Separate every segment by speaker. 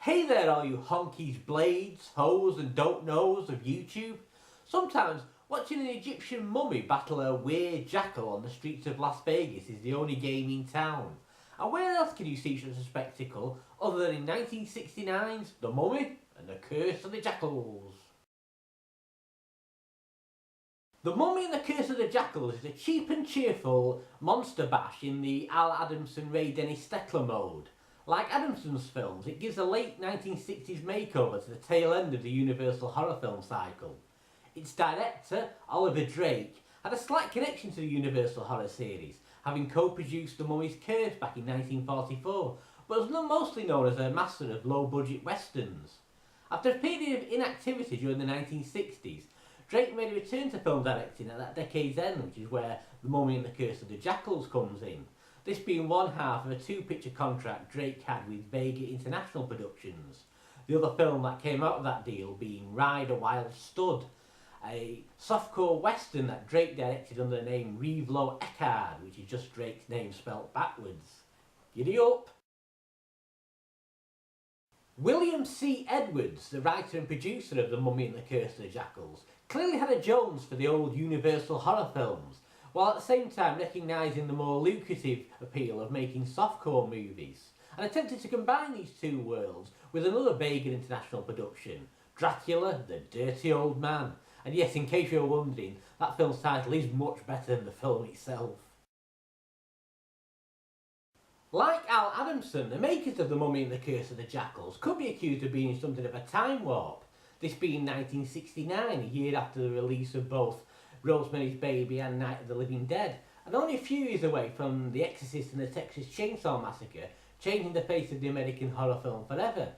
Speaker 1: Hey there all you honkies, blades, hoes and don't knows of YouTube. Sometimes watching an Egyptian mummy battle a weird jackal on the streets of Las Vegas is the only game in town. And where else can you see such a spectacle other than in 1969's The Mummy and the Curse of the Jackals? The Mummy and the Curse of the Jackals is a cheap and cheerful monster bash in the Al Adamson Ray Dennis Steckler mode. Like Adamson's films, it gives a late 1960s makeover to the tail end of the Universal horror film cycle. Its director, Oliver Drake, had a slight connection to the Universal horror series, having co-produced The Mummy's Curse back in 1944, but was mostly known as a master of low-budget westerns. After a period of inactivity during the 1960s, Drake made a return to film directing at that decade's end, which is where The Mummy and the Curse of the Jackals comes in. This being one half of a two-picture contract Drake had with Vega International Productions. The other film that came out of that deal being Ride a Wild Stud, a softcore western that Drake directed under the name Revlo Eckard, which is just Drake's name spelt backwards. Giddy up! William C. Edwards, the writer and producer of The Mummy and the Curse of the Jackals, clearly had a Jones for the old Universal horror films, while at the same time recognising the more lucrative appeal of making softcore movies, and attempted to combine these two worlds with another Vega International production, Dracula, the Dirty Old Man. And yes, in case you're wondering, that film's title is much better than the film itself. Like Al Adamson, the makers of The Mummy and the Curse of the Jackals could be accused of being something of a time warp, this being 1969, a year after the release of both Rosemary's Baby and Night of the Living Dead, and only a few years away from The Exorcist and the Texas Chainsaw Massacre, changing the face of the American horror film forever.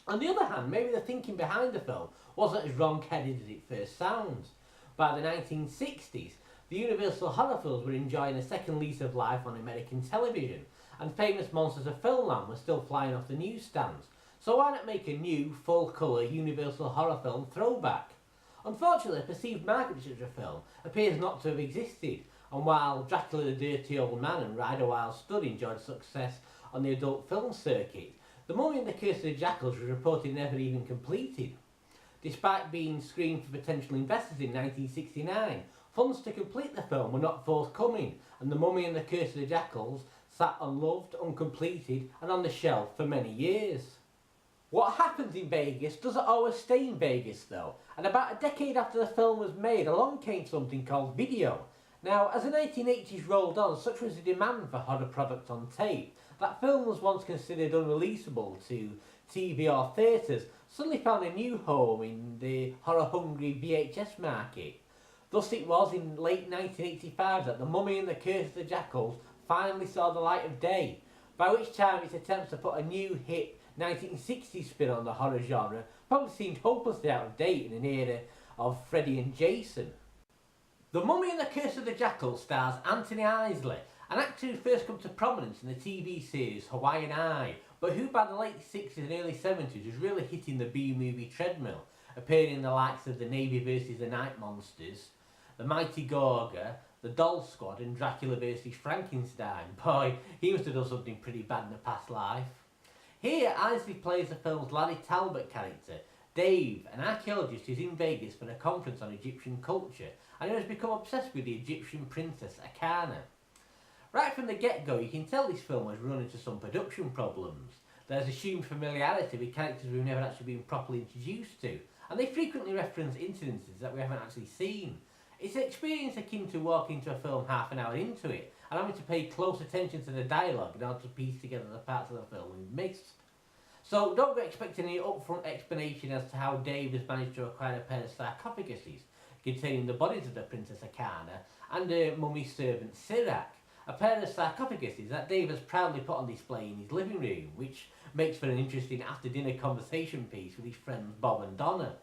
Speaker 1: On the other hand, maybe the thinking behind the film wasn't as wrong-headed as it first sounds. By the 1960s, the Universal horror films were enjoying a second lease of life on American television, and famous monsters of filmland were still flying off the newsstands. So why not make a new, full-colour Universal horror film throwback? Unfortunately, the perceived market for such a film appears not to have existed, and while Dracula the Dirty Old Man and Ride a Wild Stud enjoyed success on the adult film circuit, The Mummy and the Curse of the Jackals was reported never even completed. Despite being screened for potential investors in 1969, funds to complete the film were not forthcoming, and The Mummy and the Curse of the Jackals sat unloved, uncompleted, and on the shelf for many years. What happens in Vegas doesn't always stay in Vegas though, and about a decade after the film was made, along came something called video. Now, as the 1980s rolled on, such was the demand for horror products on tape, that film was once considered unreleasable to TV or theatres, suddenly found a new home in the horror-hungry VHS market. Thus it was in late 1985 that The Mummy and the Curse of the Jackals finally saw the light of day, by which time its attempts to put a new hit 1960s spin on the horror genre probably seemed hopelessly out of date in an era of Freddy and Jason. The Mummy and the Curse of the Jackals stars Anthony Isley, an actor who first come to prominence in the TV series Hawaiian Eye, but who by the late 60s and early 70s was really hitting the B-movie treadmill, appearing in the likes of The Navy vs. the Night Monsters, The Mighty Gorga, The Doll Squad and Dracula vs. Frankenstein. Boy, he must have done something pretty bad in a past life. Here, Isley plays the film's Larry Talbot character, Dave, an archaeologist who's in Vegas for a conference on Egyptian culture, and who has become obsessed with the Egyptian princess Akana. Right from the get-go, you can tell this film has run into some production problems. There's assumed familiarity with characters we've never actually been properly introduced to, and they frequently reference incidences that we haven't actually seen. It's an experience akin to walking into a film half an hour into it, and having to pay close attention to the dialogue in order to piece together the parts of the film we've missed. So don't go expecting any upfront explanation as to how Dave has managed to acquire a pair of sarcophaguses containing the bodies of the Princess Akana and her mummy servant Sirak, a pair of sarcophaguses that Dave has proudly put on display in his living room, which makes for an interesting after-dinner conversation piece with his friends Bob and Donna.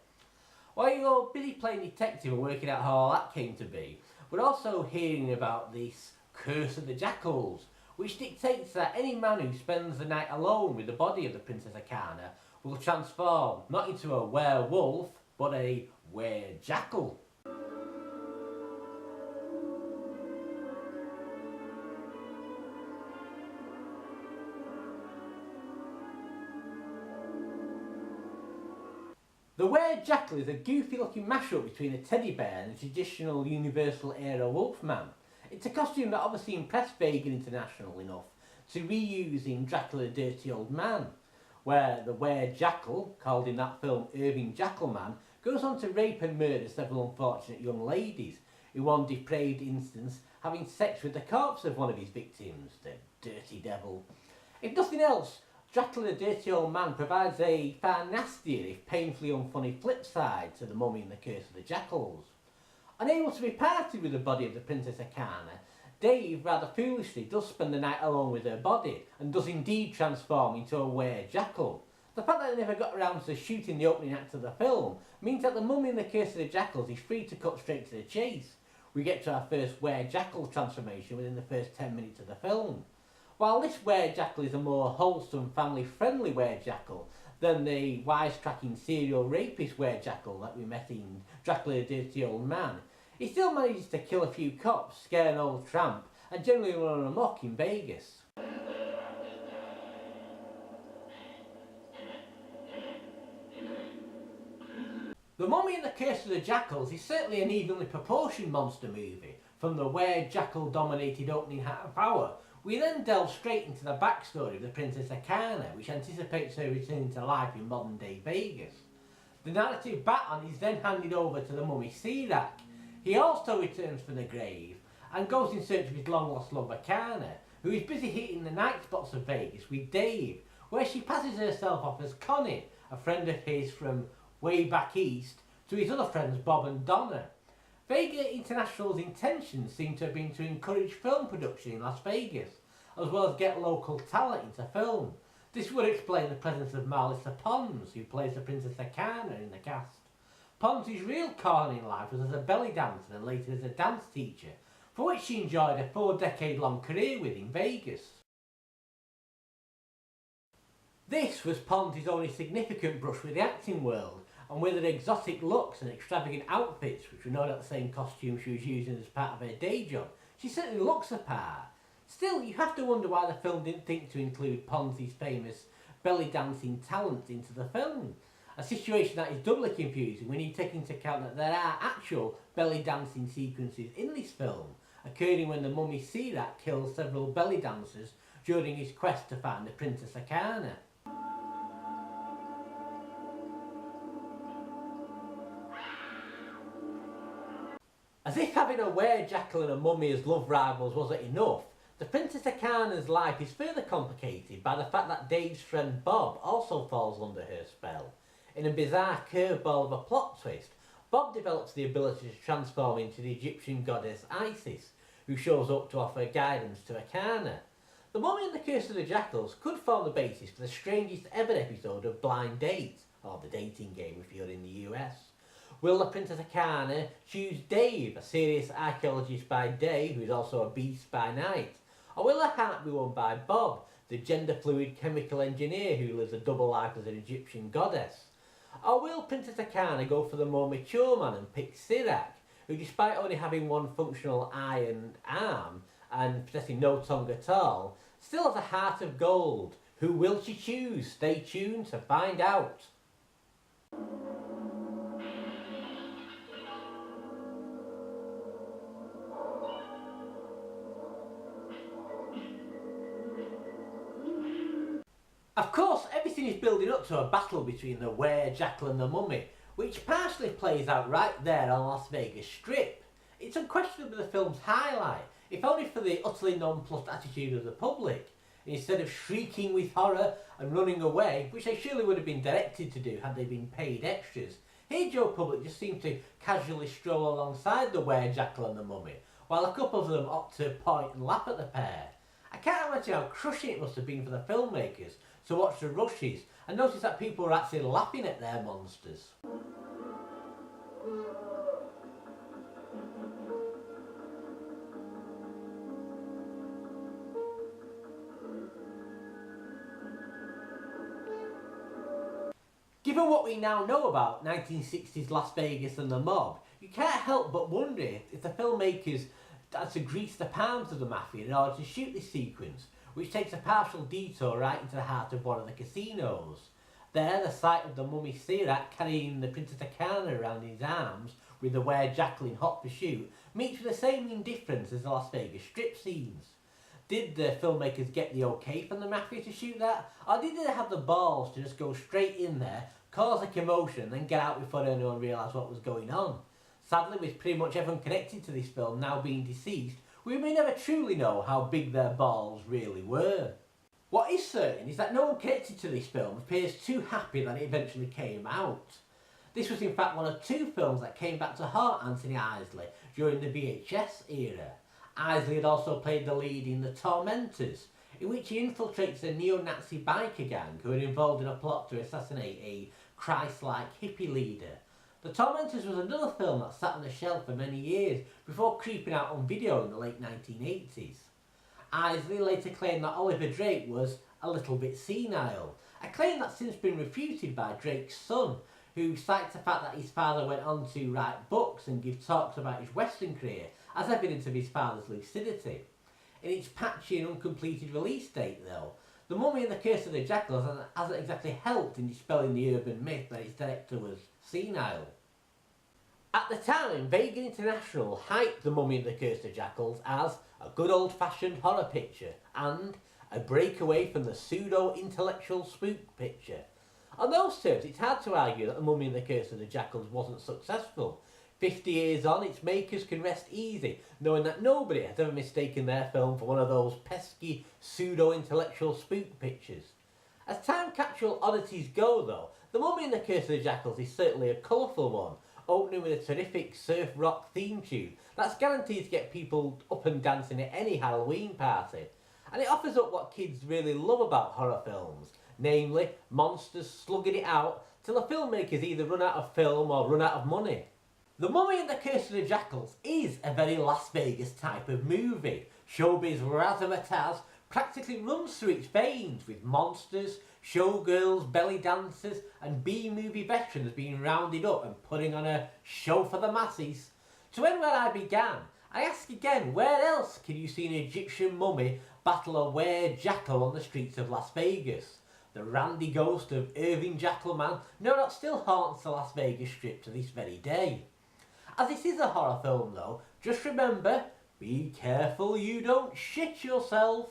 Speaker 1: While you're busy playing detective and working out how all that came to be, we're also hearing about this Curse of the Jackals, which dictates that any man who spends the night alone with the body of the Princess Akana will transform not into a werewolf, but a were-jackal. The were-jackal is a goofy-looking mashup between a teddy bear and a traditional Universal-era wolfman. It's a costume that obviously impressed Vega International enough to reuse in Dracula the Dirty Old Man, where the were-jackal, called in that film Irving Jackalman, goes on to rape and murder several unfortunate young ladies, in one depraved instance having sex with the corpse of one of his victims, the dirty devil. If nothing else, Dracula the Dirty Old Man provides a far nastier, if painfully unfunny, flip side to The Mummy and the Curse of the Jackals. Unable to be parted with the body of the Princess Akana, Dave, rather foolishly, does spend the night alone with her body, and does indeed transform into a were-jackal. The fact that they never got around to shooting the opening act of the film means that The Mummy and the Curse of the Jackals is free to cut straight to the chase. We get to our first were-jackal transformation within the first 10 minutes of the film. While this were-jackal is a more wholesome, family-friendly were-jackal than the wisecracking serial rapist were-jackal that we met in Dracula the Dirty Old Man, he still manages to kill a few cops, scare an old tramp, and generally run amok in Vegas. The Mummy and the Curse of the Jackals is certainly an evenly proportioned monster movie. From the were-jackal dominated opening half hour, we then delve straight into the backstory of the Princess Akana, which anticipates her returning to life in modern day Vegas. The narrative baton is then handed over to the mummy Sirac. He also returns from the grave and goes in search of his long lost love Akana, who is busy hitting the night spots of Vegas with Dave, where she passes herself off as Connie, a friend of his from way back east, to his other friends Bob and Donna. Vega International's intentions seem to have been to encourage film production in Las Vegas, as well as get local talent into film. This would explain the presence of Marlissa Pons, who plays the Princess Akana in the cast. Pons' real calling in life was as a belly dancer and later as a dance teacher, for which she enjoyed a 4-decade-long career with in Vegas. This was Pons' only significant brush with the acting world, and with her exotic looks and extravagant outfits, which were not at the same costume she was using as part of her day job, she certainly looks the part. Still, you have to wonder why the film didn't think to include Pons' famous belly dancing talent into the film. A situation that is doubly confusing when you take into account that there are actual belly dancing sequences in this film, occurring when the mummy Sirac kills several belly dancers during his quest to find the Princess Akana. As if having a were-jackal and a mummy as love rivals wasn't enough, the Princess Akana's life is further complicated by the fact that Dave's friend Bob also falls under her spell. In a bizarre curveball of a plot twist, Bob develops the ability to transform into the Egyptian goddess Isis, who shows up to offer guidance to Akana. The Mummy and the Curse of the Jackals could form the basis for the strangest ever episode of Blind Date, or the dating game if you're in the US. Will the Princess Akana choose Dave, a serious archaeologist by day who is also a beast by night? Or will her heart be won by Bob, the gender-fluid chemical engineer who lives a double life as an Egyptian goddess? Or will Princess Akana go for the more mature man and pick Sirac, who despite only having one functional eye and arm, and possessing no tongue at all, still has a heart of gold? Who will she choose? Stay tuned to find out. Of course, everything is building up to a battle between the were-jackal and the mummy, which partially plays out right there on Las Vegas Strip. It's unquestionably the film's highlight, if only for the utterly nonplussed attitude of the public. Instead of shrieking with horror and running away, which they surely would have been directed to do had they been paid extras, here Joe Public just seemed to casually stroll alongside the were-jackal and the mummy, while a couple of them opt to point and laugh at the pair. I can't imagine how crushing it must have been for the filmmakers to watch the rushes and notice that people were actually laughing at their monsters. Given what we now know about 1960s Las Vegas and the mob, you can't help but wonder if the filmmakers had to grease the palms of the mafia in order to shoot this sequence, which takes a partial detour right into the heart of one of the casinos. There, the sight of the mummy Sirak carrying the Princess Akana around his arms with the were-jackal in hot pursuit meets with the same indifference as the Las Vegas strip scenes. Did the filmmakers get the okay from the Mafia to shoot that, or did they have the balls to just go straight in there, cause a commotion, and then get out before anyone realised what was going on? Sadly, with pretty much everyone connected to this film now being deceased, we may never truly know how big their balls really were. What is certain is that no one connected to this film appears too happy that it eventually came out. This was in fact one of two films that came back to haunt Anthony Isley during the VHS era. Isley had also played the lead in The Tormentors, in which he infiltrates a neo-Nazi biker gang who are involved in a plot to assassinate a Christ-like hippie leader. The Tormentors was another film that sat on the shelf for many years before creeping out on video in the late 1980s. Isley later claimed that Oliver Drake was a little bit senile, a claim that's since been refuted by Drake's son, who cites the fact that his father went on to write books and give talks about his western career as evidence of his father's lucidity. In its patchy and uncompleted release date though, The Mummy and the Curse of the Jackals hasn't exactly helped in dispelling the urban myth that its director was senile. At the time, Vega International hyped The Mummy and the Curse of the Jackals as a good old-fashioned horror picture and a breakaway from the pseudo-intellectual spook picture. On those terms, it's hard to argue that The Mummy and the Curse of the Jackals wasn't successful. 50 years on, its makers can rest easy, knowing that nobody has ever mistaken their film for one of those pesky pseudo-intellectual spook pictures. As time capsule oddities go though, The Mummy and the Curse of the Jackals is certainly a colourful one, opening with a terrific surf rock theme tune that's guaranteed to get people up and dancing at any Halloween party. And it offers up what kids really love about horror films, namely monsters slugging it out till the filmmakers either run out of film or run out of money. The Mummy and the Curse of the Jackals is a very Las Vegas type of movie. Showbiz razzmatazz practically runs through its veins, with monsters, showgirls, belly dancers and B-movie veterans being rounded up and putting on a show for the masses. To end where I began, I ask again, where else can you see an Egyptian mummy battle a were-jackal on the streets of Las Vegas? The randy ghost of Irving Jackalman no doubt still haunts the Las Vegas Strip to this very day. As this is a horror film though, just remember, be careful you don't shit yourself.